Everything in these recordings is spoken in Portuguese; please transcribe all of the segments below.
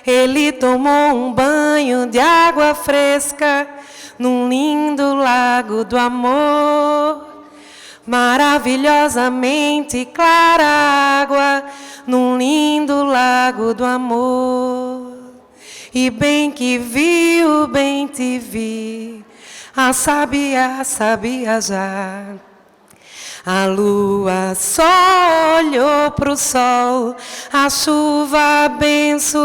ele tomou um banho de água fresca num lindo lago do amor. Maravilhosamente clara água num lindo lago do amor. E bem que viu, bem te vi, a sabia já. A lua só olhou pro sol, a chuva abençoou.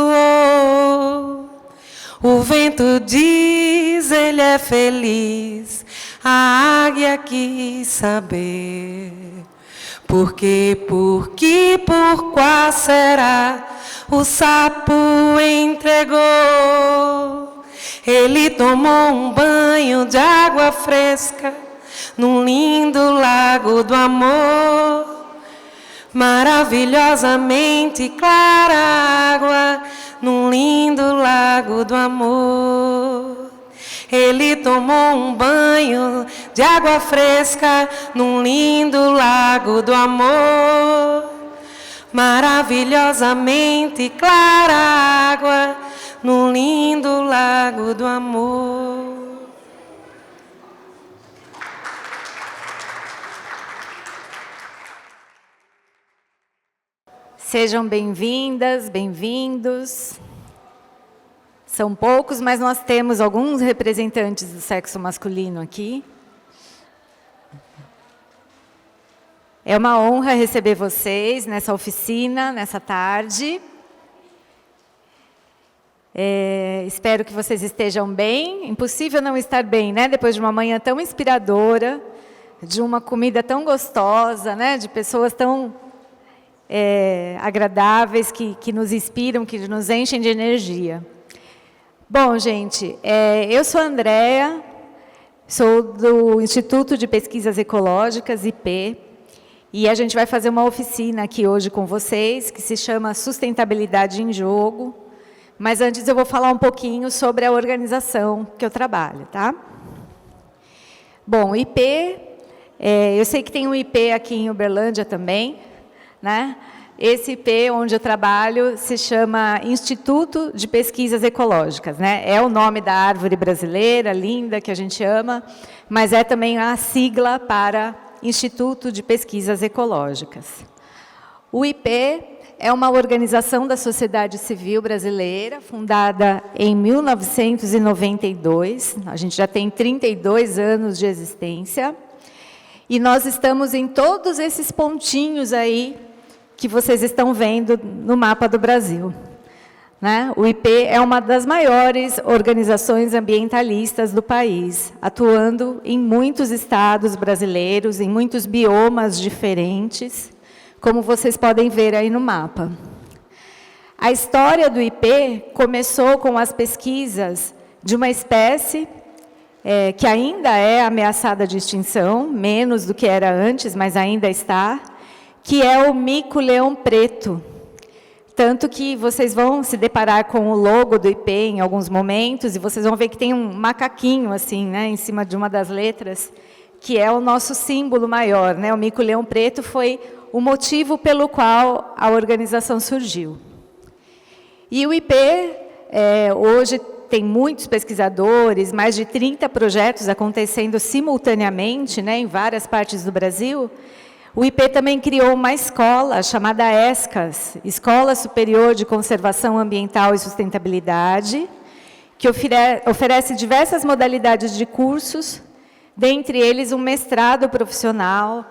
O vento diz, ele é feliz, a águia quis saber. Por qual será? O sapo entregou. Ele tomou um banho de água fresca num lindo lago do amor. Maravilhosamente clara água num lindo lago do amor. Ele tomou um banho de água fresca num lindo lago do amor. Maravilhosamente clara água num lindo lago do amor. Sejam bem-vindas, bem-vindos. São poucos, mas nós temos alguns representantes do sexo masculino aqui. É uma honra receber vocês nessa oficina, nessa tarde. Espero que vocês estejam bem. Impossível não estar bem, né? Depois de uma manhã tão inspiradora, de uma comida tão gostosa, né? De pessoas tão agradáveis, que nos inspiram, que nos enchem de energia. Bom, gente, eu sou a Andréa, sou do Instituto de Pesquisas Ecológicas, IP, e a gente vai fazer uma oficina aqui hoje com vocês, que se chama Sustentabilidade em Jogo. Mas antes eu vou falar um pouquinho sobre a organização que eu trabalho, tá? Bom, IP, eu sei que tem um IP aqui em Uberlândia também, né? Esse IP onde eu trabalho se chama Instituto de Pesquisas Ecológicas, né? É o nome da árvore brasileira, linda, que a gente ama, mas é também a sigla para Instituto de Pesquisas Ecológicas. O IP é uma organização da sociedade civil brasileira, fundada em 1992, a gente já tem 32 anos de existência, e nós estamos em todos esses pontinhos aí que vocês estão vendo no mapa do Brasil, né? O IP é uma das maiores organizações ambientalistas do país, atuando em muitos estados brasileiros, em muitos biomas diferentes, como vocês podem ver aí no mapa. A história do IP começou com as pesquisas de uma espécie que ainda é ameaçada de extinção, menos do que era antes, mas ainda está, que é o mico-leão preto. Tanto que vocês vão se deparar com o logo do IP em alguns momentos, e vocês vão ver que tem um macaquinho assim, né, em cima de uma das letras, que é o nosso símbolo maior, né? O mico-leão preto foi o motivo pelo qual a organização surgiu. E o IP, hoje, tem muitos pesquisadores, mais de 30 projetos acontecendo simultaneamente, né, em várias partes do Brasil. O IP também criou uma escola chamada ESCAS, Escola Superior de Conservação Ambiental e Sustentabilidade, que oferece diversas modalidades de cursos, dentre eles um mestrado profissional.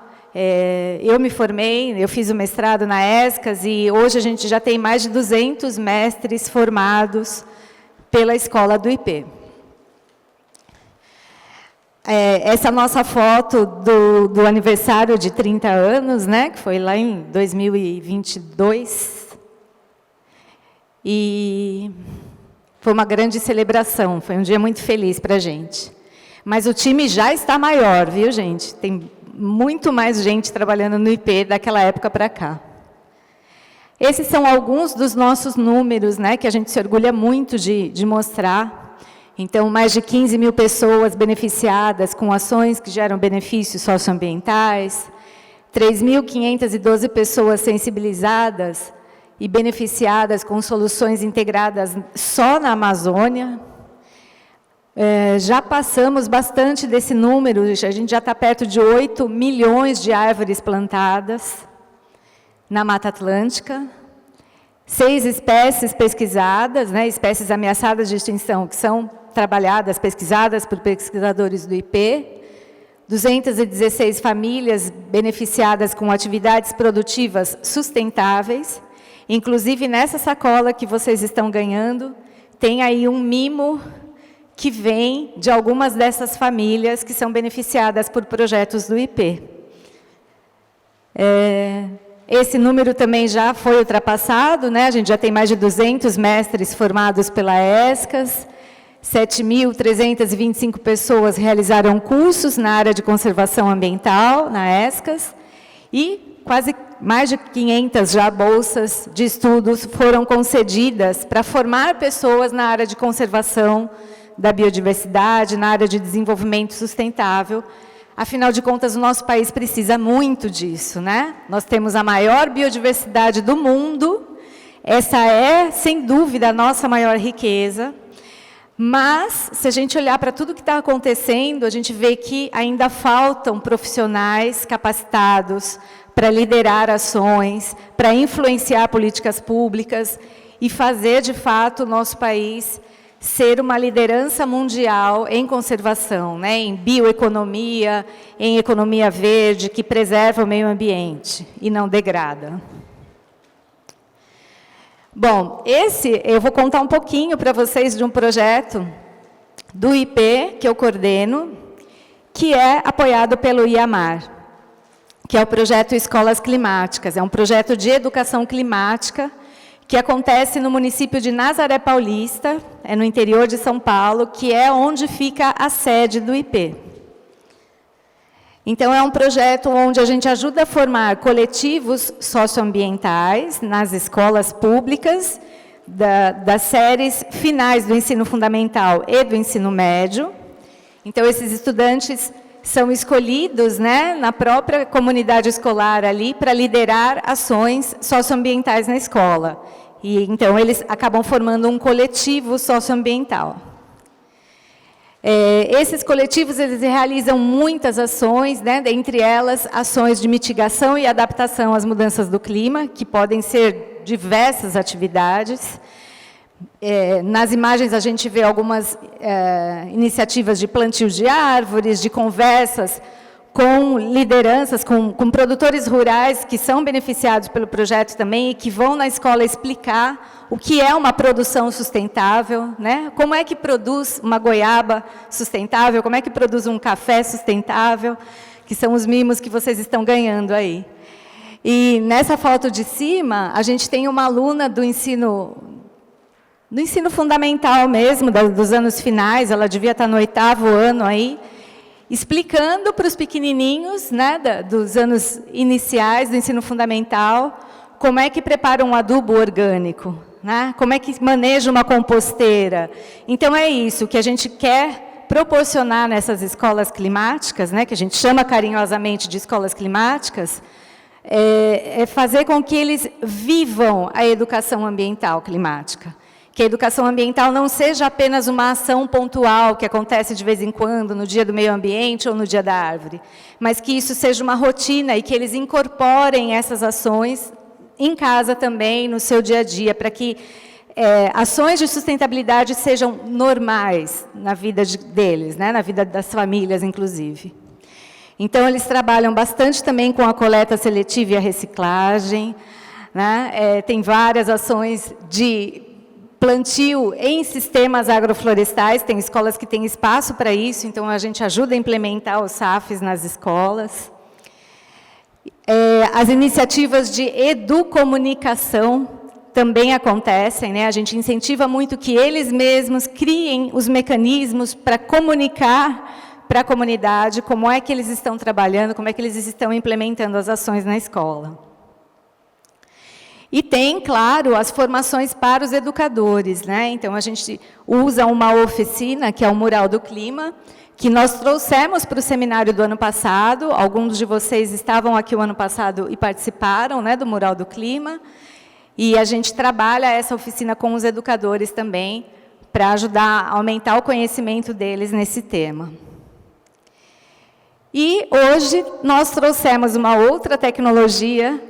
Eu me formei, eu fiz o mestrado na ESCAS e hoje a gente já tem mais de 200 mestres formados pela escola do IP. Essa nossa foto do aniversário de 30 anos, né, que foi lá em 2022, e foi uma grande celebração, foi um dia muito feliz para a gente. Mas o time já está maior, viu, gente? Tem muito mais gente trabalhando no IP daquela época para cá. Esses são alguns dos nossos números, né, que a gente se orgulha muito de mostrar. Então, mais de 15 mil pessoas beneficiadas com ações que geram benefícios socioambientais, 3.512 pessoas sensibilizadas e beneficiadas com soluções integradas só na Amazônia. Já passamos bastante desse número, a gente já está perto de 8 milhões de árvores plantadas na Mata Atlântica. 6 espécies pesquisadas, né, espécies ameaçadas de extinção, que são trabalhadas, pesquisadas por pesquisadores do IP. 216 famílias beneficiadas com atividades produtivas sustentáveis. Inclusive, nessa sacola que vocês estão ganhando, tem aí um mimo que vem de algumas dessas famílias que são beneficiadas por projetos do IP. Esse número também já foi ultrapassado, né? A gente já tem mais de 200 mestres formados pela ESCAS, 7.325 pessoas realizaram cursos na área de conservação ambiental, na ESCAS, e quase mais de 500 já bolsas de estudos foram concedidas para formar pessoas na área de conservação da biodiversidade, na área de desenvolvimento sustentável. Afinal de contas, o nosso país precisa muito disso, né? Nós temos a maior biodiversidade do mundo, essa é, sem dúvida, a nossa maior riqueza, mas, se a gente olhar para tudo que está acontecendo, a gente vê que ainda faltam profissionais capacitados para liderar ações, para influenciar políticas públicas e fazer, de fato, o nosso país ser uma liderança mundial em conservação, né, em bioeconomia, em economia verde, que preserva o meio ambiente e não degrada. Bom, eu vou contar um pouquinho para vocês de um projeto do IP, que eu coordeno, que é apoiado pelo IAMAR, que é o projeto Escolas Climáticas. É um projeto de educação climática que acontece no município de Nazaré Paulista, é no interior de São Paulo, que é onde fica a sede do IP. Então, é um projeto onde a gente ajuda a formar coletivos socioambientais nas escolas públicas, das séries finais do ensino fundamental e do ensino médio. Então, esses estudantes são escolhidos, né, na própria comunidade escolar ali para liderar ações socioambientais na escola. E, então, eles acabam formando um coletivo socioambiental. Esses coletivos, eles realizam muitas ações, né, dentre elas, ações de mitigação e adaptação às mudanças do clima, que podem ser diversas atividades. Nas imagens, a gente vê algumas iniciativas de plantio de árvores, de conversas com lideranças, com produtores rurais que são beneficiados pelo projeto também e que vão na escola explicar o que é uma produção sustentável, né? Como é que produz uma goiaba sustentável, como é que produz um café sustentável, que são os mimos que vocês estão ganhando aí. E nessa foto de cima, a gente tem uma aluna do ensino fundamental mesmo, dos anos finais, ela devia estar no 8º ano aí, explicando para os pequenininhos, né, dos anos iniciais do ensino fundamental, como é que prepara um adubo orgânico, né, como é que maneja uma composteira. Então, é isso que a gente quer proporcionar nessas escolas climáticas, né, que a gente chama carinhosamente de escolas climáticas, é fazer com que eles vivam a educação ambiental climática. Que a educação ambiental não seja apenas uma ação pontual que acontece de vez em quando, no dia do meio ambiente ou no dia da árvore, mas que isso seja uma rotina e que eles incorporem essas ações em casa também, no seu dia a dia, para que ações de sustentabilidade sejam normais na vida deles, né, na vida das famílias, inclusive. Então, eles trabalham bastante também com a coleta seletiva e a reciclagem, né, tem várias ações de plantio em sistemas agroflorestais, tem escolas que têm espaço para isso, então a gente ajuda a implementar os SAFs nas escolas. As iniciativas de educomunicação também acontecem, né? A gente incentiva muito que eles mesmos criem os mecanismos para comunicar para a comunidade como é que eles estão trabalhando, como é que eles estão implementando as ações na escola. E tem, claro, as formações para os educadores, né? Então, a gente usa uma oficina, que é o Mural do Clima, que nós trouxemos para o seminário do ano passado. Alguns de vocês estavam aqui o ano passado e participaram, né, do Mural do Clima. E a gente trabalha essa oficina com os educadores também, para ajudar a aumentar o conhecimento deles nesse tema. E hoje nós trouxemos uma outra tecnologia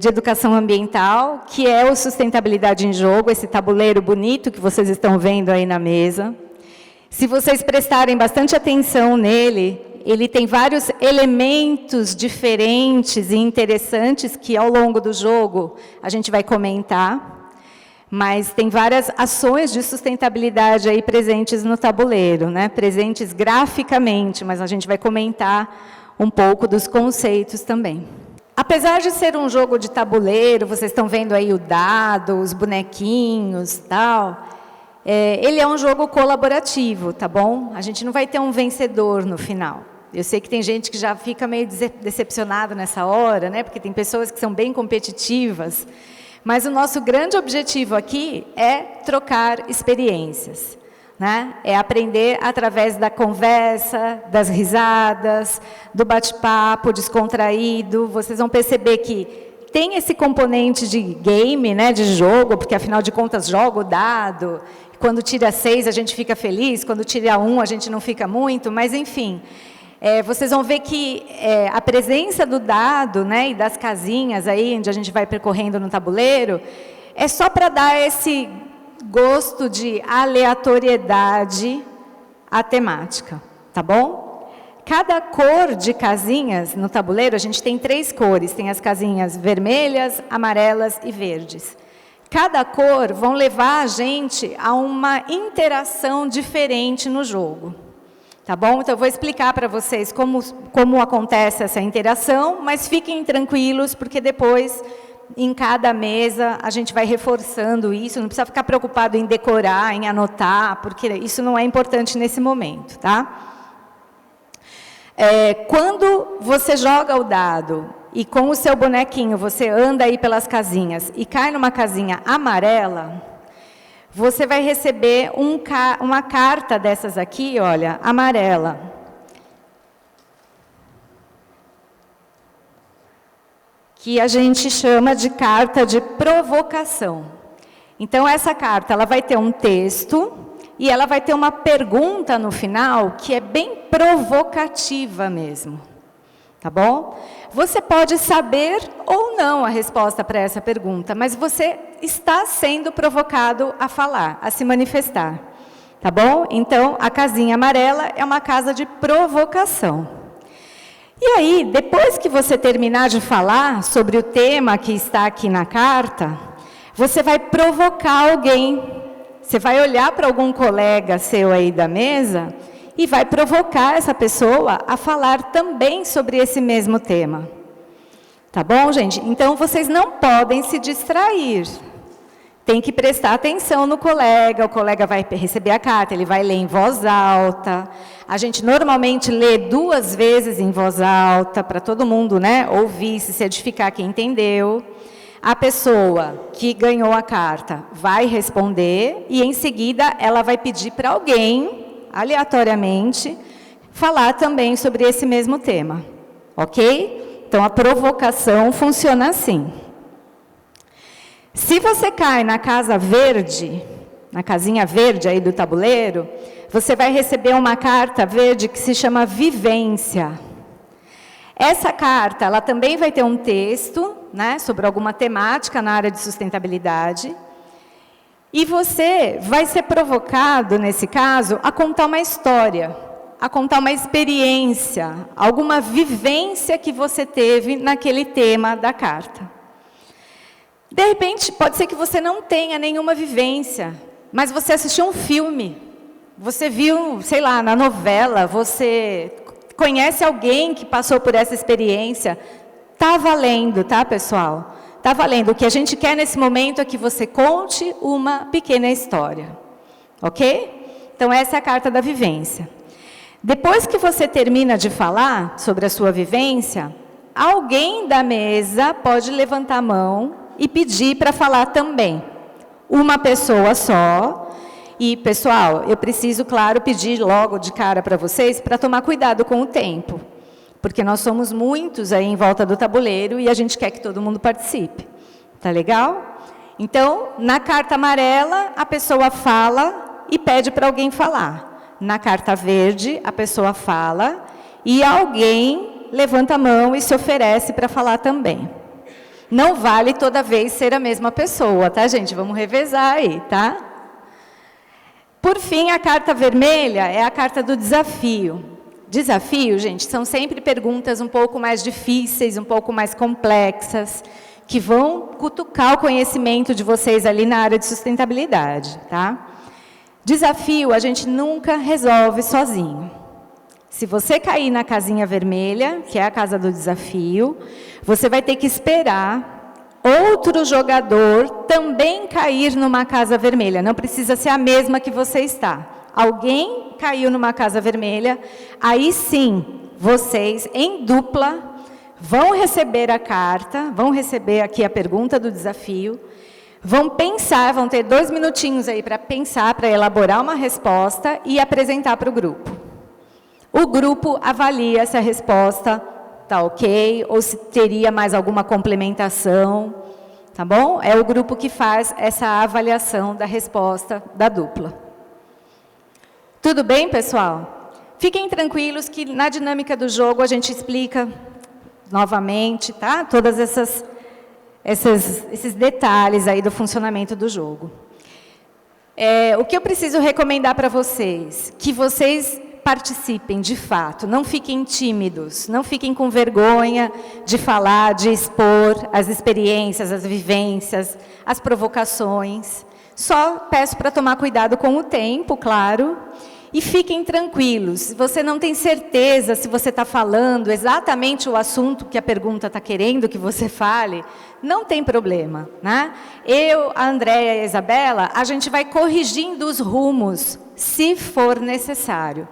de educação ambiental, que é o Sustentabilidade em Jogo, esse tabuleiro bonito que vocês estão vendo aí na mesa. Se vocês prestarem bastante atenção nele, ele tem vários elementos diferentes e interessantes que, ao longo do jogo, a gente vai comentar. Mas tem várias ações de sustentabilidade aí presentes no tabuleiro, né? Presentes graficamente, mas a gente vai comentar um pouco dos conceitos também. Apesar de ser um jogo de tabuleiro, vocês estão vendo aí o dado, os bonequinhos, tal, ele é um jogo colaborativo, tá bom? A gente não vai ter um vencedor no final. Eu sei que tem gente que já fica meio decepcionado nessa hora, né? Porque tem pessoas que são bem competitivas. Mas o nosso grande objetivo aqui é trocar experiências, né? É aprender através da conversa, das risadas, do bate-papo descontraído. Vocês vão perceber que tem esse componente de game, né, de jogo, porque afinal de contas joga o dado. Quando tira 6 a gente fica feliz, quando tira 1 a gente não fica muito, mas enfim. Vocês vão ver que a presença do dado, né, e das casinhas aí, onde a gente vai percorrendo no tabuleiro, é só para dar esse gosto de aleatoriedade à temática, tá bom? Cada cor de casinhas no tabuleiro, a gente tem 3 cores, tem as casinhas vermelhas, amarelas e verdes. Cada cor vão levar a gente a uma interação diferente no jogo. Tá bom? Então, eu vou explicar para vocês como acontece essa interação, mas fiquem tranquilos, porque depois, em cada mesa, a gente vai reforçando isso, não precisa ficar preocupado em decorar, em anotar, porque isso não é importante nesse momento, tá? Quando você joga o dado e com o seu bonequinho você anda aí pelas casinhas e cai numa casinha amarela, você vai receber uma carta dessas aqui, olha, amarela. Que a gente chama de carta de provocação. Então, essa carta ela vai ter um texto e ela vai ter uma pergunta no final que é bem provocativa mesmo. Tá bom? Você pode saber ou não a resposta para essa pergunta, mas você está sendo provocado a falar, a se manifestar. Tá bom? Então, a casinha amarela é uma casa de provocação. E aí, depois que você terminar de falar sobre o tema que está aqui na carta, você vai provocar alguém. Você vai olhar para algum colega seu aí da mesa e vai provocar essa pessoa a falar também sobre esse mesmo tema. Tá bom, gente? Então, vocês não podem se distrair. Tem que prestar atenção no colega, o colega vai receber a carta, ele vai ler em voz alta. A gente normalmente lê 2 vezes em voz alta, para todo mundo, né, ouvir, se certificar que entendeu. A pessoa que ganhou a carta vai responder e, em seguida, ela vai pedir para alguém, aleatoriamente, falar também sobre esse mesmo tema, ok? Então, a provocação funciona assim. Se você cai na casa verde, na casinha verde aí do tabuleiro, você vai receber uma carta verde que se chama vivência. Essa carta, ela também vai ter um texto, né, sobre alguma temática na área de sustentabilidade. E você vai ser provocado, nesse caso, a contar uma história, a contar uma experiência, alguma vivência que você teve naquele tema da carta. De repente, pode ser que você não tenha nenhuma vivência, mas você assistiu um filme, você viu, sei lá, na novela, você conhece alguém que passou por essa experiência. Tá valendo, tá, pessoal? Tá valendo. O que a gente quer nesse momento é que você conte uma pequena história, ok? Então, essa é a carta da vivência. Depois que você termina de falar sobre a sua vivência, alguém da mesa pode levantar a mão e pedir para falar também. Uma pessoa só. E, pessoal, eu preciso, claro, pedir logo de cara para vocês para tomar cuidado com o tempo. Porque nós somos muitos aí em volta do tabuleiro e a gente quer que todo mundo participe. Tá legal? Então, na carta amarela, a pessoa fala e pede para alguém falar. Na carta verde, a pessoa fala e alguém levanta a mão e se oferece para falar também. Não vale toda vez ser a mesma pessoa, tá, gente? Vamos revezar aí, tá? Por fim, a carta vermelha é a carta do desafio. Desafio, gente, são sempre perguntas um pouco mais difíceis, um pouco mais complexas, que vão cutucar o conhecimento de vocês ali na área de sustentabilidade, tá? Desafio a gente nunca resolve sozinho. Se você cair na casinha vermelha, que é a casa do desafio, você vai ter que esperar outro jogador também cair numa casa vermelha. Não precisa ser a mesma que você está. Alguém caiu numa casa vermelha, aí sim, vocês, em dupla, vão receber a carta, vão receber aqui a pergunta do desafio, vão pensar, vão ter 2 minutinhos aí para pensar, para elaborar uma resposta e apresentar para o grupo. O grupo avalia se a resposta está ok, ou se teria mais alguma complementação, tá bom? É o grupo que faz essa avaliação da resposta da dupla. Tudo bem, pessoal? Fiquem tranquilos que na dinâmica do jogo a gente explica novamente, tá? Todas esses detalhes aí do funcionamento do jogo. O que eu preciso recomendar para vocês? Que vocês participem de fato, não fiquem tímidos, não fiquem com vergonha de falar, de expor as experiências, as vivências, as provocações. Só peço para tomar cuidado com o tempo, claro, e fiquem tranquilos. Se você não tem certeza se você está falando exatamente o assunto que a pergunta está querendo que você fale, não tem problema, né? Eu, a Andréia e a Isabela, a gente vai corrigindo os rumos, se for necessário,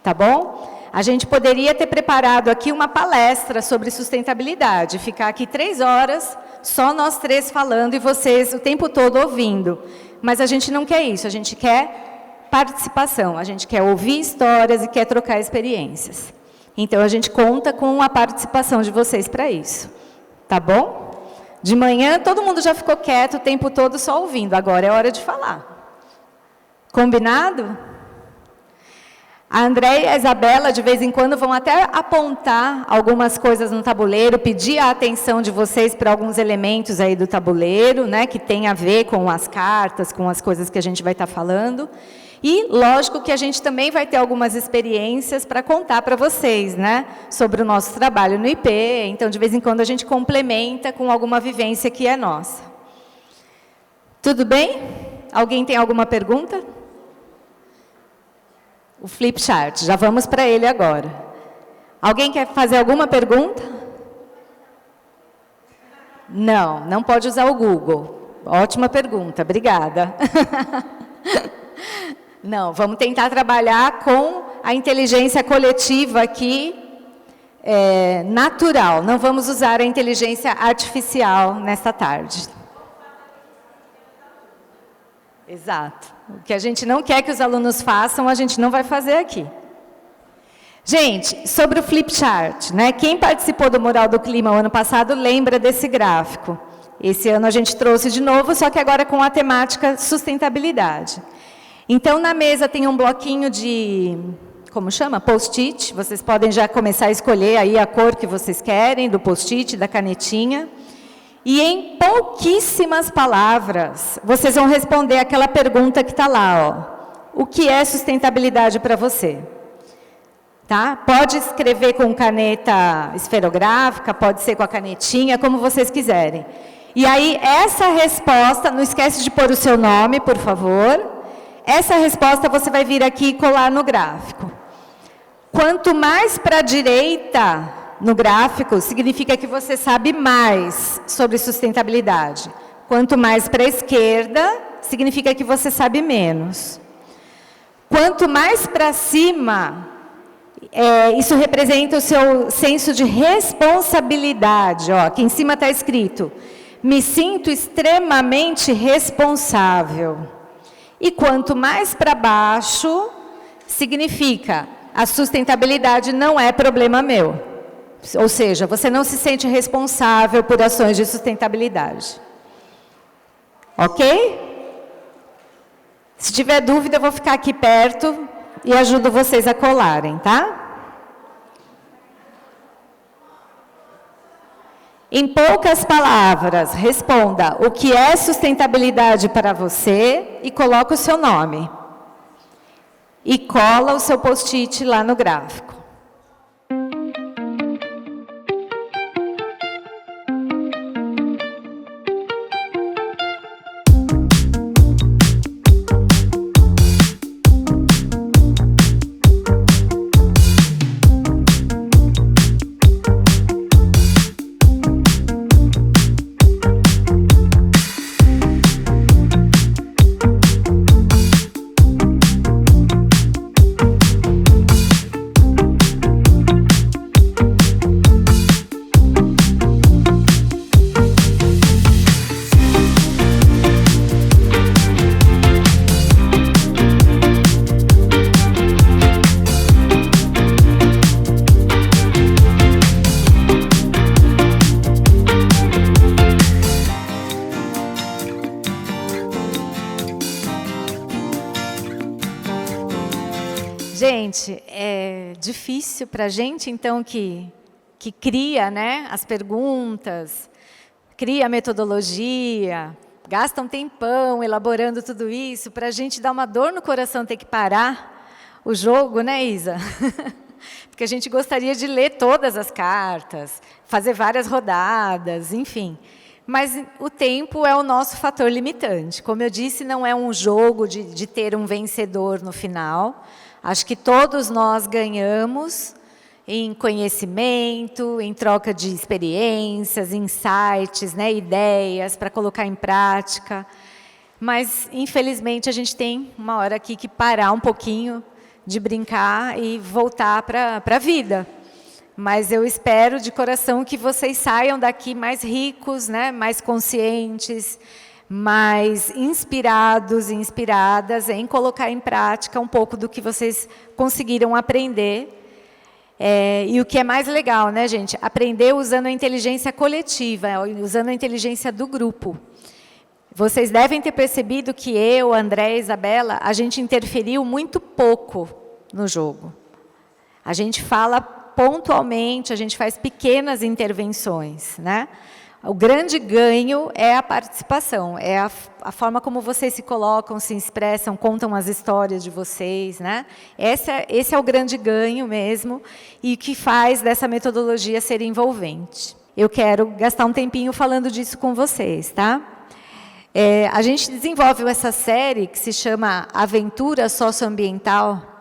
tá bom? A gente poderia ter preparado aqui uma palestra sobre sustentabilidade, ficar aqui 3 horas, só nós 3 falando e vocês o tempo todo ouvindo. Mas a gente não quer isso, a gente quer participação, a gente quer ouvir histórias e quer trocar experiências. Então, a gente conta com a participação de vocês para isso, tá bom? De manhã, todo mundo já ficou quieto o tempo todo só ouvindo, agora é hora de falar. Combinado? A Andréia e a Isabela, de vez em quando, vão até apontar algumas coisas no tabuleiro, pedir a atenção de vocês para alguns elementos aí do tabuleiro, né, que tem a ver com as cartas, com as coisas que a gente vai estar falando. E, lógico, que a gente também vai ter algumas experiências para contar para vocês, né, sobre o nosso trabalho no IP. Então, de vez em quando, a gente complementa com alguma vivência que é nossa. Tudo bem? Alguém tem alguma pergunta? O flip chart, já vamos para ele agora. Alguém quer fazer alguma pergunta? Não, não pode usar o Google. Ótima pergunta, obrigada. Não, vamos tentar trabalhar com a inteligência coletiva aqui, natural. Não vamos usar a inteligência artificial nesta tarde. Exato. O que a gente não quer que os alunos façam, a gente não vai fazer aqui. Gente, sobre o flip chart, né? Quem participou do Mural do Clima o ano passado lembra desse gráfico. Esse ano a gente trouxe de novo, só que agora com a temática sustentabilidade. Então, na mesa tem um bloquinho de, como chama? Post-it. Vocês podem já começar a escolher aí a cor que vocês querem, do post-it, da canetinha. E em pouquíssimas palavras, vocês vão responder aquela pergunta que está lá, ó. O que é sustentabilidade para você? Tá? Pode escrever com caneta esferográfica, pode ser com a canetinha, como vocês quiserem. E aí, essa resposta, não esquece de pôr o seu nome, por favor. Essa resposta você vai vir aqui e colar no gráfico. Quanto mais para a direita no gráfico, significa que você sabe mais sobre sustentabilidade. Quanto mais para a esquerda, significa que você sabe menos. Quanto mais para cima, isso representa o seu senso de responsabilidade. Ó, aqui em cima está escrito, me sinto extremamente responsável. E quanto mais para baixo, significa, a sustentabilidade não é problema meu. Ou seja, você não se sente responsável por ações de sustentabilidade. Ok? Se tiver dúvida, eu vou ficar aqui perto e ajudo vocês a colarem, tá? Em poucas palavras, responda o que é sustentabilidade para você e coloque o seu nome. E cola o seu post-it lá no gráfico. Gente, é difícil para a gente, então, que cria, né, as perguntas, cria a metodologia, gasta um tempão elaborando tudo isso, para a gente dar uma dor no coração ter que parar o jogo, né, Isa? Porque a gente gostaria de ler todas as cartas, fazer várias rodadas, enfim. Mas o tempo é o nosso fator limitante. Como eu disse, não é um jogo de ter um vencedor no final. Acho que todos nós ganhamos em conhecimento, em troca de experiências, insights, né, ideias para colocar em prática. Mas, infelizmente, a gente tem uma hora aqui que parar um pouquinho de brincar e voltar para a vida. Mas eu espero de coração que vocês saiam daqui mais ricos, né, mais conscientes, mais inspirados e inspiradas em colocar em prática um pouco do que vocês conseguiram aprender. E o que é mais legal, né, gente? Aprender usando a inteligência coletiva, usando a inteligência do grupo. Vocês devem ter percebido que eu, André e Isabela, a gente interferiu muito pouco no jogo. A gente fala pontualmente, a gente faz pequenas intervenções, né? O grande ganho é a participação, é a forma como vocês se colocam, se expressam, contam as histórias de vocês, né? Esse é o grande ganho mesmo e que faz dessa metodologia ser envolvente. Eu quero gastar um tempinho falando disso com vocês, tá? A gente desenvolveu essa série que se chama Aventura Socioambiental,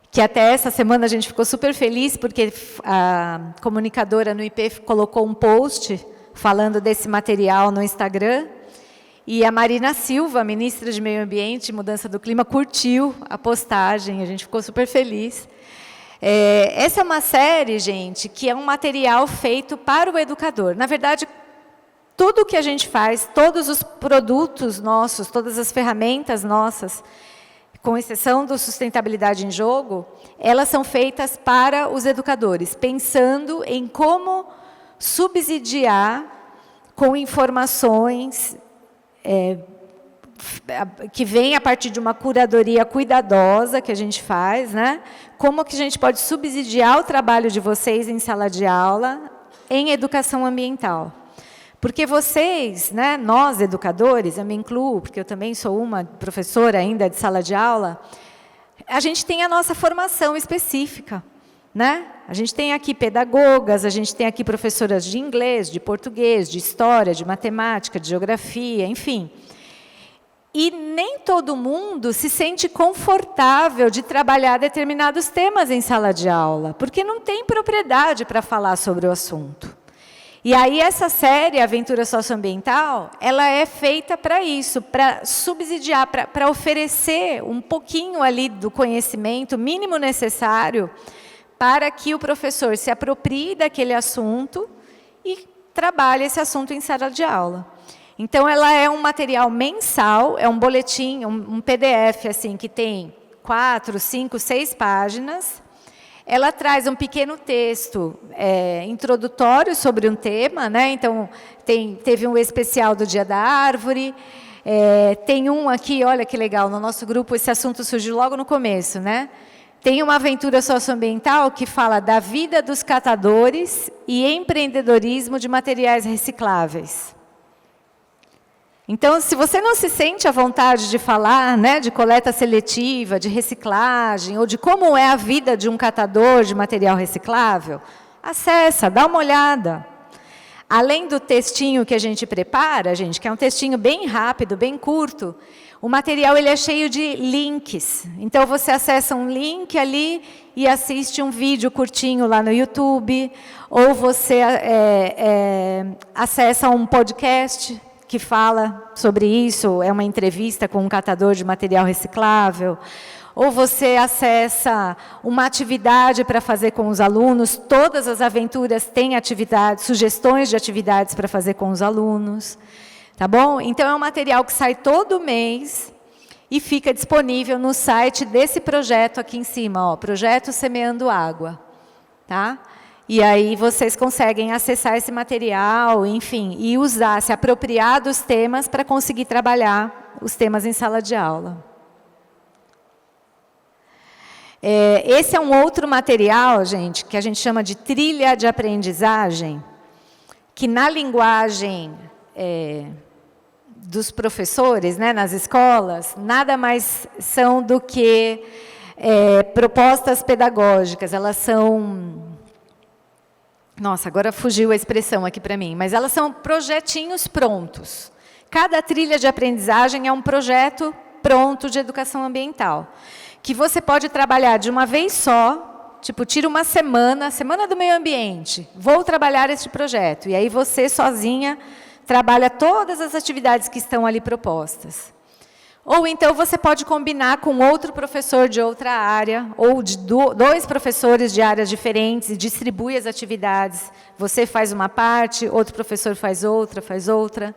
que até essa semana a gente ficou super feliz, porque a comunicadora no IP colocou um post falando desse material no Instagram, e a Marina Silva, ministra de Meio Ambiente e Mudança do Clima, curtiu a postagem, a gente ficou super feliz. Essa é uma série, gente, que é um material feito para o educador. Na verdade, tudo que a gente faz, todos os produtos nossos, todas as ferramentas nossas, com exceção do Sustentabilidade em Jogo, elas são feitas para os educadores, pensando em como subsidiar com informações que vêm a partir de uma curadoria cuidadosa que a gente faz, né? Como que a gente pode subsidiar o trabalho de vocês em sala de aula em educação ambiental. Porque vocês, né, nós educadores, eu me incluo, porque eu também sou uma professora ainda de sala de aula, a gente tem a nossa formação específica, né? A gente tem aqui pedagogas, a gente tem aqui professoras de inglês, de português, de história, de matemática, de geografia, enfim. E nem todo mundo se sente confortável de trabalhar determinados temas em sala de aula, porque não tem propriedade para falar sobre o assunto. E aí essa série, Aventura Socioambiental, ela é feita para isso, para subsidiar, para oferecer um pouquinho ali do conhecimento mínimo necessário para que o professor se aproprie daquele assunto e trabalhe esse assunto em sala de aula. Então, ela é um material mensal, é um boletim, um PDF, assim, que tem 4, 5, 6 páginas. Ela traz um pequeno texto introdutório sobre um tema, né? Então, teve um especial do Dia da Árvore, tem um aqui, olha que legal, no nosso grupo esse assunto surgiu logo no começo, né? Tem uma aventura socioambiental que fala da vida dos catadores e empreendedorismo de materiais recicláveis. Então, se você não se sente à vontade de falar, né, de coleta seletiva, de reciclagem, ou de como é a vida de um catador de material reciclável, acessa, dá uma olhada. Além do textinho que a gente prepara, gente, que é um textinho bem rápido, bem curto, o material ele é cheio de links. Então, você acessa um link ali e assiste um vídeo curtinho lá no YouTube, ou você acessa um podcast que fala sobre isso, é uma entrevista com um catador de material reciclável, ou você acessa uma atividade para fazer com os alunos, todas as aventuras têm atividades, sugestões de atividades para fazer com os alunos, tá bom? Então, é um material que sai todo mês e fica disponível no site desse projeto aqui em cima, ó, Projeto Semeando Água, tá? E aí vocês conseguem acessar esse material, enfim, e usar, se apropriar dos temas para conseguir trabalhar os temas em sala de aula. Esse é um outro material, gente, que a gente chama de trilha de aprendizagem, que na linguagem dos professores, né, nas escolas, nada mais são do que propostas pedagógicas. Elas são... Nossa, agora fugiu a expressão aqui para mim, mas elas são projetinhos prontos. Cada trilha de aprendizagem é um projeto pronto de educação ambiental, que você pode trabalhar de uma vez só, tipo, tira uma semana do meio ambiente, vou trabalhar este projeto, e aí você sozinha trabalha todas as atividades que estão ali propostas. Ou então você pode combinar com outro professor de outra área, ou de dois professores de áreas diferentes, e distribui as atividades. Você faz uma parte, outro professor faz outra, faz outra.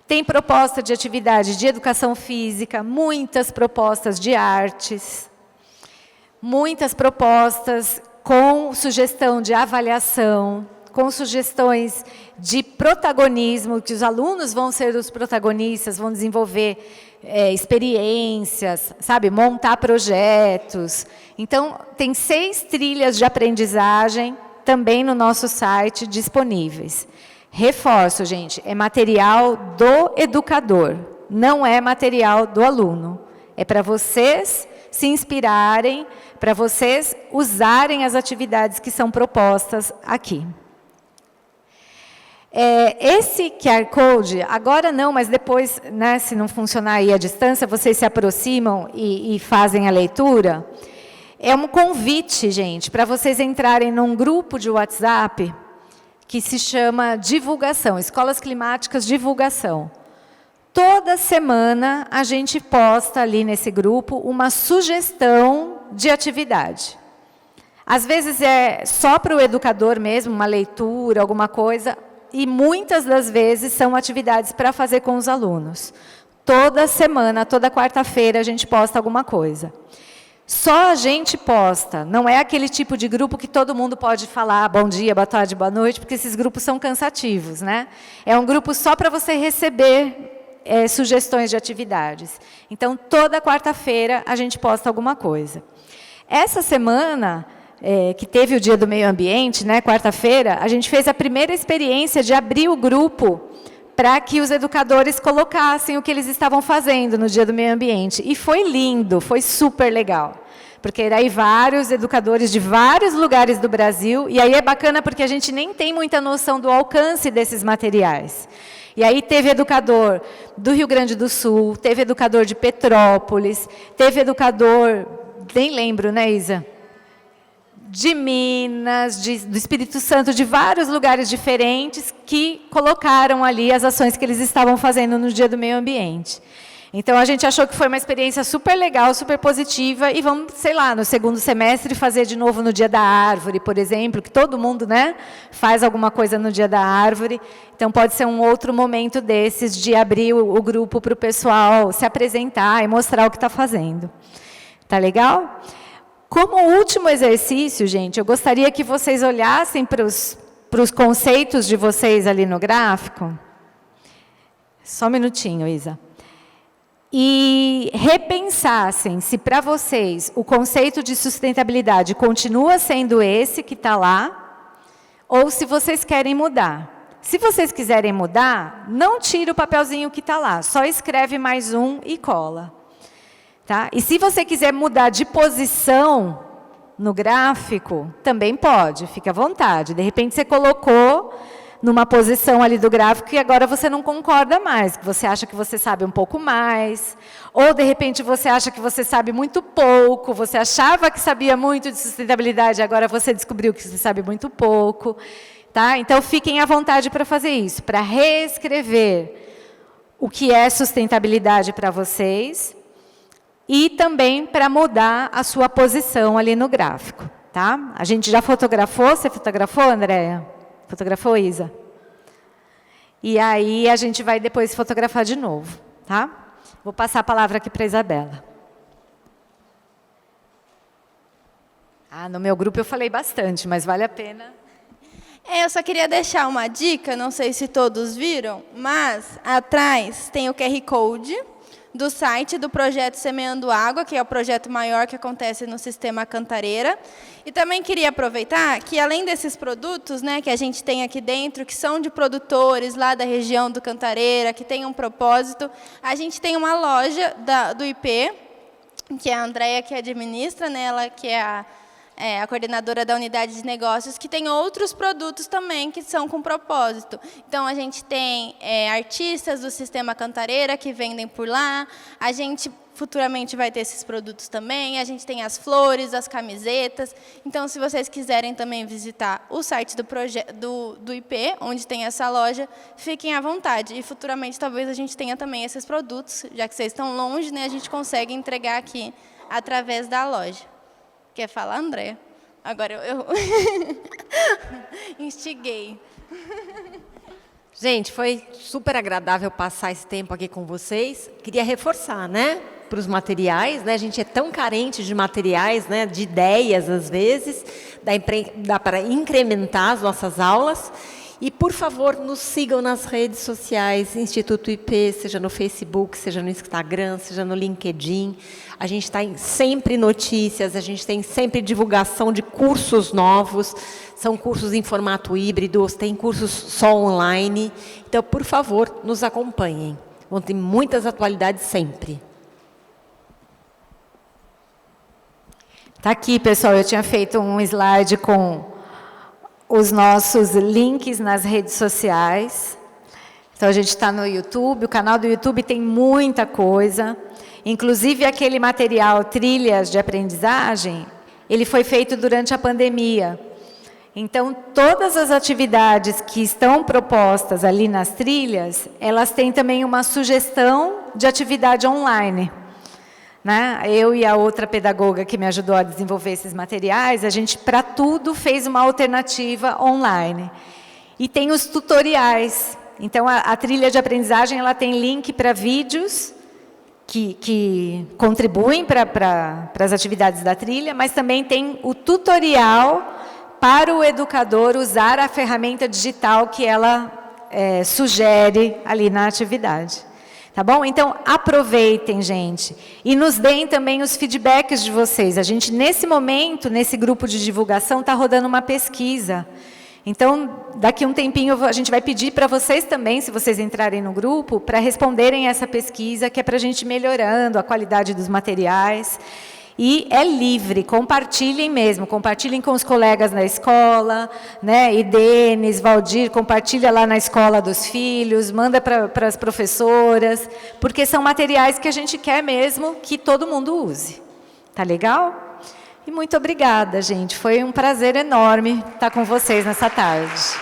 Tem proposta de atividade de educação física, muitas propostas de artes, muitas propostas com sugestão de avaliação, com sugestões de protagonismo, que os alunos vão ser os protagonistas, vão desenvolver experiências, sabe, montar projetos. Então, tem 6 trilhas de aprendizagem também no nosso site disponíveis. Reforço, gente, é material do educador, não é material do aluno. É para vocês se inspirarem, para vocês usarem as atividades que são propostas aqui. Esse QR Code, agora não, mas depois, né, se não funcionar aí à distância, vocês se aproximam e fazem a leitura. É um convite, gente, para vocês entrarem num grupo de WhatsApp que se chama Divulgação, Escolas Climáticas Divulgação. Toda semana a gente posta ali nesse grupo uma sugestão de atividade. Às vezes é só para o educador mesmo, uma leitura, alguma coisa, e muitas das vezes são atividades para fazer com os alunos. Toda semana, toda quarta-feira, a gente posta alguma coisa. Só a gente posta, não é aquele tipo de grupo que todo mundo pode falar bom dia, boa tarde, boa noite, porque esses grupos são cansativos, né? É um grupo só para você receber sugestões de atividades. Então, toda quarta-feira, a gente posta alguma coisa. Essa semana... que teve o Dia do Meio Ambiente, né, quarta-feira, a gente fez a primeira experiência de abrir o grupo para que os educadores colocassem o que eles estavam fazendo no Dia do Meio Ambiente. E foi lindo, foi super legal. Porque daí vários educadores de vários lugares do Brasil, e aí é bacana porque a gente nem tem muita noção do alcance desses materiais. E aí teve educador do Rio Grande do Sul, teve educador de Petrópolis, teve educador, nem lembro, né, Isa? De Minas, do Espírito Santo, de vários lugares diferentes, que colocaram ali as ações que eles estavam fazendo no Dia do Meio Ambiente. Então, a gente achou que foi uma experiência super legal, super positiva, e vamos, sei lá, no segundo semestre, fazer de novo no Dia da Árvore, por exemplo, que todo mundo, né, faz alguma coisa no Dia da Árvore. Então, pode ser um outro momento desses, de abrir o grupo para o pessoal se apresentar e mostrar o que está fazendo. Tá legal? Como último exercício, gente, eu gostaria que vocês olhassem para os conceitos de vocês ali no gráfico. Só um minutinho, Isa. E repensassem se para vocês o conceito de sustentabilidade continua sendo esse que está lá, ou se vocês querem mudar. Se vocês quiserem mudar, não tira o papelzinho que está lá, só escreve mais um e cola. Tá? E se você quiser mudar de posição no gráfico, também pode, fique à vontade. De repente você colocou numa posição ali do gráfico e agora você não concorda mais, que você acha que você sabe um pouco mais, ou de repente você acha que você sabe muito pouco, você achava que sabia muito de sustentabilidade, agora você descobriu que você sabe muito pouco. Tá? Então fiquem à vontade para fazer isso, para reescrever o que é sustentabilidade para vocês, e também para mudar a sua posição ali no gráfico. Tá? A gente já fotografou, você fotografou, Andréia? Fotografou, Isa? E aí a gente vai depois fotografar de novo. Tá? Vou passar a palavra aqui para a Isabela. No meu grupo eu falei bastante, mas vale a pena. Eu só queria deixar uma dica, não sei se todos viram, mas atrás tem o QR Code do site do projeto Semeando Água, que é o projeto maior que acontece no Sistema Cantareira. E também queria aproveitar que, além desses produtos, né, que a gente tem aqui dentro, que são de produtores lá da região do Cantareira, que tem um propósito, a gente tem uma loja do IP, que é a Andréia que administra, né, ela que é a coordenadora da unidade de negócios, que tem outros produtos também que são com propósito. Então, a gente tem artistas do Sistema Cantareira que vendem por lá, a gente futuramente vai ter esses produtos também, a gente tem as flores, as camisetas. Então, se vocês quiserem também visitar o site do IP, onde tem essa loja, fiquem à vontade. E futuramente, talvez, a gente tenha também esses produtos, já que vocês estão longe, né, a gente consegue entregar aqui através da loja. Quer falar, André? Agora eu instiguei. Gente, foi super agradável passar esse tempo aqui com vocês. Queria reforçar, né, para os materiais, né? A gente é tão carente de materiais, né, de ideias às vezes, dá para incrementar as nossas aulas. E, por favor, nos sigam nas redes sociais, Instituto IP, seja no Facebook, seja no Instagram, seja no LinkedIn. A gente tem sempre notícias, a gente tem sempre divulgação de cursos novos. São cursos em formato híbrido, tem cursos só online. Então, por favor, nos acompanhem. Vão ter muitas atualidades sempre. Tá aqui, pessoal, eu tinha feito um slide com os nossos links nas redes sociais. Então, a gente está no YouTube, o canal do YouTube tem muita coisa, inclusive aquele material Trilhas de Aprendizagem, ele foi feito durante a pandemia. Então, todas as atividades que estão propostas ali nas trilhas, elas têm também uma sugestão de atividade online. Né? Eu e a outra pedagoga que me ajudou a desenvolver esses materiais, a gente, para tudo, fez uma alternativa online. E tem os tutoriais. Então, a trilha de aprendizagem ela tem link para vídeos que contribuem para as atividades da trilha, mas também tem o tutorial para o educador usar a ferramenta digital que ela sugere ali na atividade. Tá bom? Então, aproveitem, gente. E nos deem também os feedbacks de vocês. A gente, nesse momento, nesse grupo de divulgação, está rodando uma pesquisa. Então, daqui a um tempinho, a gente vai pedir para vocês também, se vocês entrarem no grupo, para responderem essa pesquisa, que é para a gente ir melhorando a qualidade dos materiais. E é livre, compartilhem mesmo, compartilhem com os colegas na escola, né? E Denis, Valdir, compartilha lá na escola dos filhos, manda para as professoras, porque são materiais que a gente quer mesmo que todo mundo use. Tá legal? E muito obrigada, gente. Foi um prazer enorme estar com vocês nessa tarde.